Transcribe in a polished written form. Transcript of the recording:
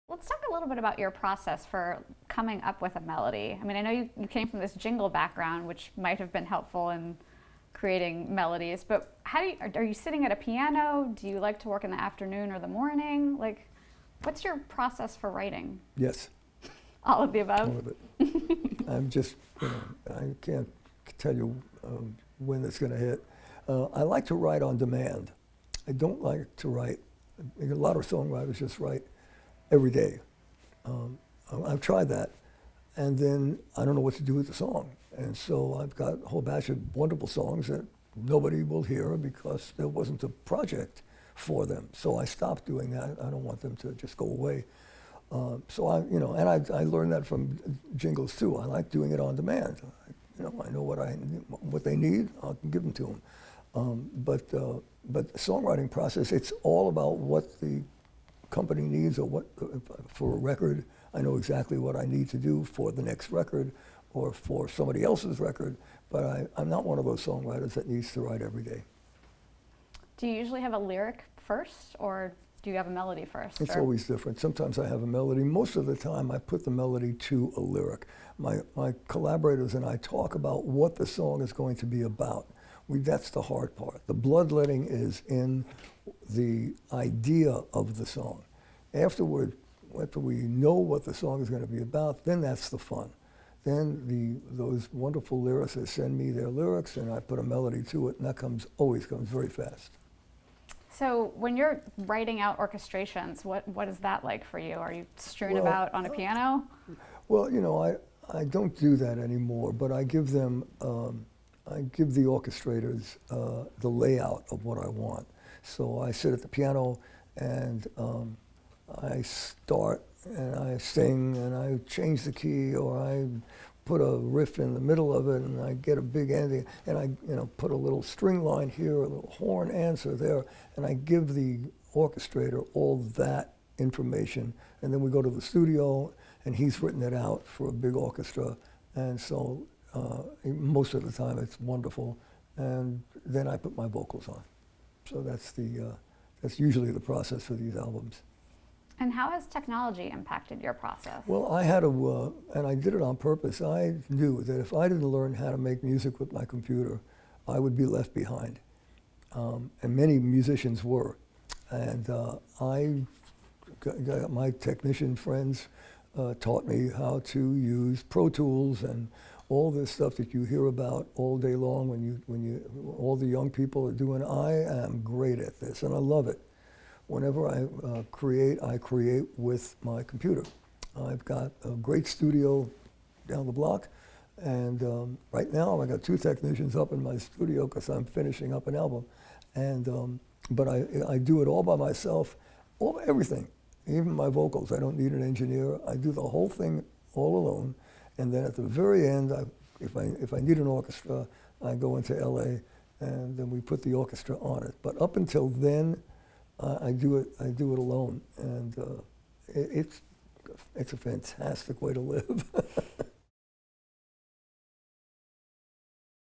Let's talk a little bit about your process for coming up with a melody. I mean, I know you came from this jingle background, which might have been helpful in creating melodies, but are you sitting at a piano? Do you like to work in the afternoon or the morning? Like, what's your process for writing? Yes. All of the above? All of it. I'm just, I can't tell you when it's going to hit. I like to write on demand. I don't like to write, a lot of songwriters just write every day. I've tried that, and then I don't know what to do with the song. And so I've got a whole batch of wonderful songs that nobody will hear because there wasn't a project for them. So I stopped doing that. I don't want them to just go away. So I learned that from jingles too. I like doing it on demand. I know what they need. I'll give them to them. But the songwriting process, it's all about what the company needs, or what for a record. I know exactly what I need to do for the next record or for somebody else's record, but I'm not one of those songwriters that needs to write every day. Do you usually have a lyric first, or do you have a melody first? It's always different. Sometimes I have a melody. Most of the time I put the melody to a lyric. My collaborators and I talk about what the song is going to be about. That's the hard part. The bloodletting is in the idea of the song. Afterward, after we know what the song is going to be about, then that's the fun. Then those wonderful lyricists send me their lyrics, and I put a melody to it, and that always comes very fast. So when you're writing out orchestrations, what is that like for you? Are you strewn about on a piano? Well, I don't do that anymore, but I give them, I give the orchestrators the layout of what I want. So I sit at the piano and I start and I sing and I change the key, or I put a riff in the middle of it and I get a big ending, and I put a little string line here, a little horn answer there, and I give the orchestrator all that information, and then we go to the studio and he's written it out for a big orchestra, and so most of the time it's wonderful, and then I put my vocals on. So that's usually the process for these albums. And how has technology impacted your process? Well, I had and I did it on purpose. I knew that if I didn't learn how to make music with my computer, I would be left behind. And many musicians were. And I got my technician friends taught me how to use Pro Tools and all this stuff that you hear about all day long when all the young people are doing. I am great at this, and I love it. Whenever I create with my computer. I've got a great studio down the block, and right now I got 2 technicians up in my studio because I'm finishing up an album. And but I do it all by myself, everything, even my vocals. I don't need an engineer. I do the whole thing all alone, and then at the very end, if I need an orchestra, I go into LA, and then we put the orchestra on it. But up until then, I do it alone, and it's a fantastic way to live.